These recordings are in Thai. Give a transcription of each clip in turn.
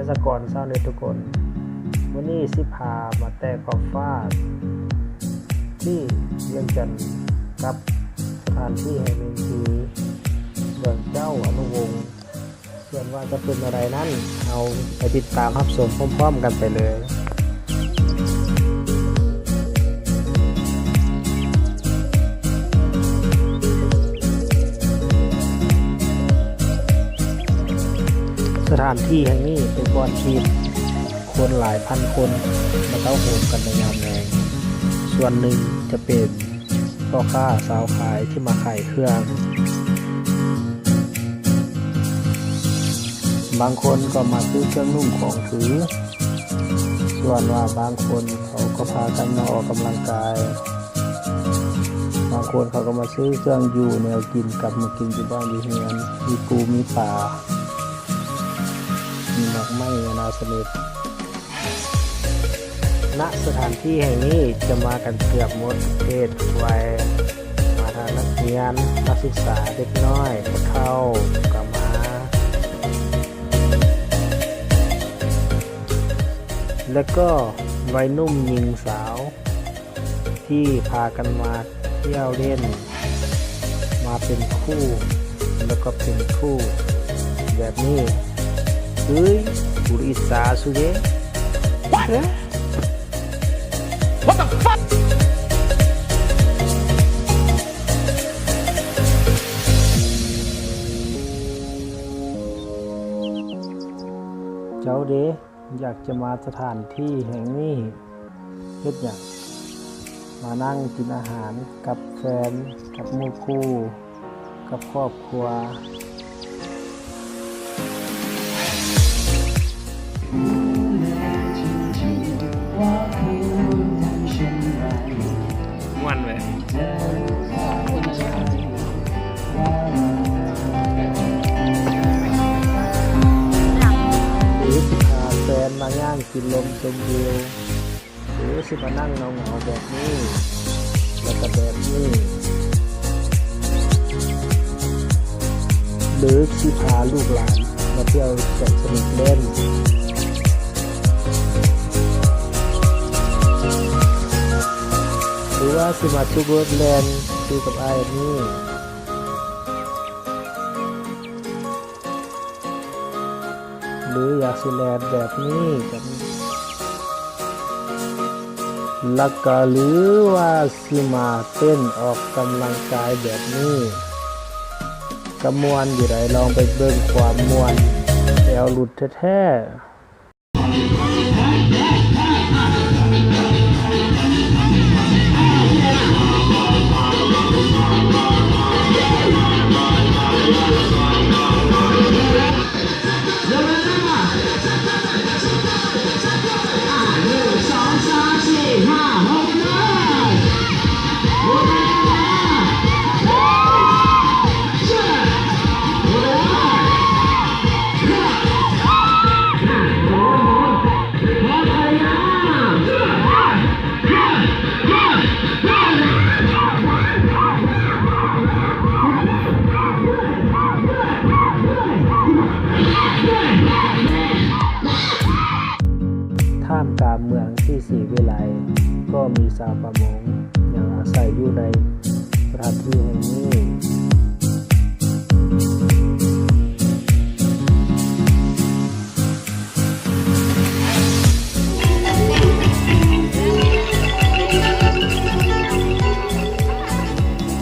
ษกรชาวเน็ตทุกคนวันนี้สิพามาแต่ขอบฟ้าที่เวียงจันทน์กับสถานที่แห่งหนึ่งคือเขื่อนเจ้าอนุวงศ์ส่วนว่าจะเป็นอะไรนั้นเอาไปติดตามรับชมพร้อมๆกันไปเลยสถานที่แห่งนี้เป็นบ่อนที่คนหลายพันคนมาเต้าโหมกันในยามแรงส่วนหนึ่งจะเป็นพ่อค้าสาวขายที่มาขายเครื่องบางคนก็มาซื้อเครื่องนุ่งของถือส่วนว่าบางคนเขาก็พากันมาออกกำลังกายบางคนเขาก็มาซื้อเครื่องอยู่แนวกินกลับมากินที่บ้านอยู่เฮือนมีปูมีปลามีหมากไม้นาสนิทณสถานที่แห่งนี้จะมากันเกือบหมดเพศวัยมาทางนักเรียนนักศึกษาเด็กน้อยเข้าก็มาแล้วก็วัยนุ่มหญิงสาวที่พากันมาเที่ยวเล่นมาเป็นคู่แล้วก็เป็นคู่แบบนี้เฮ้ยบุริษาสุเดะ What the fuck เจ้าเดะอยากจะมาสถานที่แห่งนี้เฮ็ดหยังมานั่งกินอาหารกับแฟนกับหมู่คู่กับครอบครัวม่วนเลยหรือสิพาแฟนมาย่างกินลมชมวิวหรือสิมานั่งเงาๆแบบนี้แล้วก็แบบนี้หรือสิพาลูกหลานมาเที่ยวสนุกเล่นหรือว่าสิมาทุกเวิร์ดแลนด์คือกับไอ้นี่หรืออยากสิแลนด์แบบนี้กันแล้วก็หรือว่าสิมาเต้นออกกำลังกายแบบนี้กระมวลอยู่ไหนลองไปเบิ่งความมวลแอวหลุดแท้ๆท่ามกลางเมืองที่ศรีวิไลก็มีชาวประมงยังอาศัยอยู่ในสถานที่แห่งนี้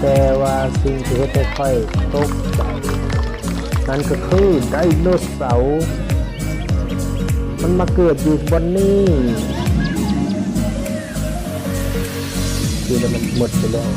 แต่ว่าสิ่งที่เฮ็ดให้ค่อยตกใจนั่นก็คือไดโนเสาร์มันมาเกิดอยู่บนนี้คือมันหมดไปแล้ว